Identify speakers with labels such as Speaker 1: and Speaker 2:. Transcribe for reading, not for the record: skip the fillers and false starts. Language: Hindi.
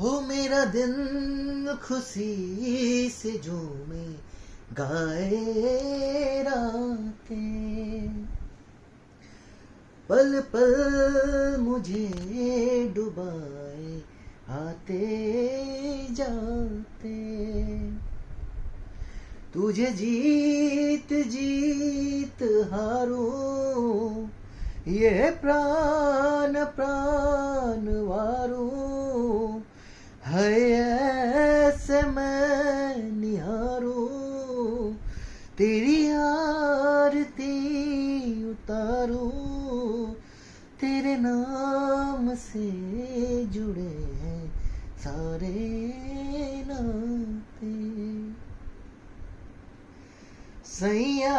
Speaker 1: हो मेरा दिल खुशी से झूमे गाए रातें, पल पल मुझे डुबाए आते जाते, तुझे जीत जीत हारूं, ये प्राण प्राण वारूं, है ऐसे मैं निहारूं, तेरी आरती उतारूं, तेरे नाम से जुड़े हैं सारे नाते, सैया